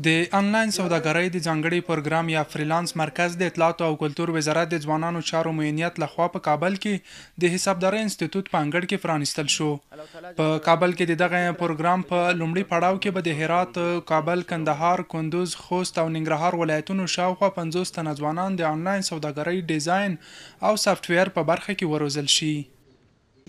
د انلاین سوداګرۍ د ځانګړي پروګرام یا فریلانس مرکز د اطلاعات او کلتور وزارت د ځوانانو چارو معینیت لخوا په کابل کې د حسابدارۍ انسټیټیوټ په انګړ کې پرانیستل شو. په کابل کې د دغه پروګرام په لومړي پړاو کې به د هرات، کابل، کندهار، کندوز، خوست او ننګرهار ولایتونو شاوخوا 50 تنه ځوانان د انلاین سوداګرۍ ډیزاین او سافټویر په برخه کې وروزل شي.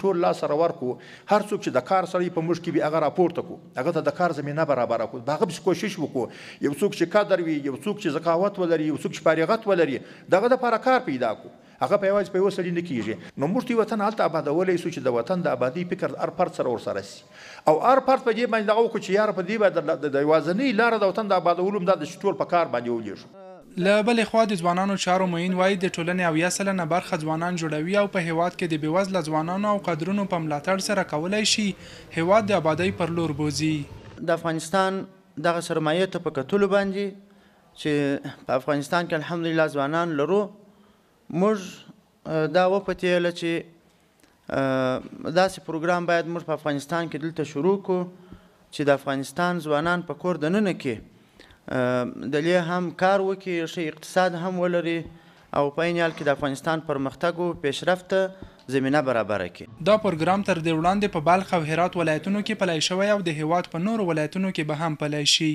ټول لاس سره ورکو، هر څوک چې د کار سړی په موږ کې وي هغه راپورته کړو، هغه ته د کار زمینه برابره کړو، په هغه پسې کوشش وکړو. یو څوک چې قدر وي، یو څوک چې ذکاوت ولري، یو څوک چې فارغت ولري، دغه دپاره کار پیدا کړو. هغه په یوازې په یوه سړي نه کېږي. نو موږ ټول وطن هلته ابادولی سو چې د وطن د ابادۍ فکر هر فرد سره ورسره سي، او هر فرد په دې باندې دغه وکړو چې یاره په دې باندې د یوازینۍ لاره د وطن د ابادولو هم دا ده چې ټول په کار باندې ولېږو. له بلې خوا د ځوانانو چارو معین وایي د ټولنې 80% برخه ځوانان جوړوي او په هیواد کې د بېوزله ځوانانو او قدرونو په ملاتړ سره کولی شي هیواد د آبادۍ پر لور بوځي. د افغانستان دغه سرمایې ته په کتلو باندې چې په افغانستان کې الحمدلله ځوانان لرو، موږ دا وپتېله چې داسې پروګرام باید موږ په افغانستان کې دلته شروع کړو چې د افغانستان ځوانان په کور دننه کې دلې هم کار وکړي، ښه اقتصاد هم ولري او په عین حال کې د افغانستان پرمختګ او پیشرفت زمینه برابره کړي. دا پروګرام تر دې وړاندې په بلخ او هرات ولایتونو کې پلی شوی او د هیواد په نورو ولایتونو کې به هم پلی شي.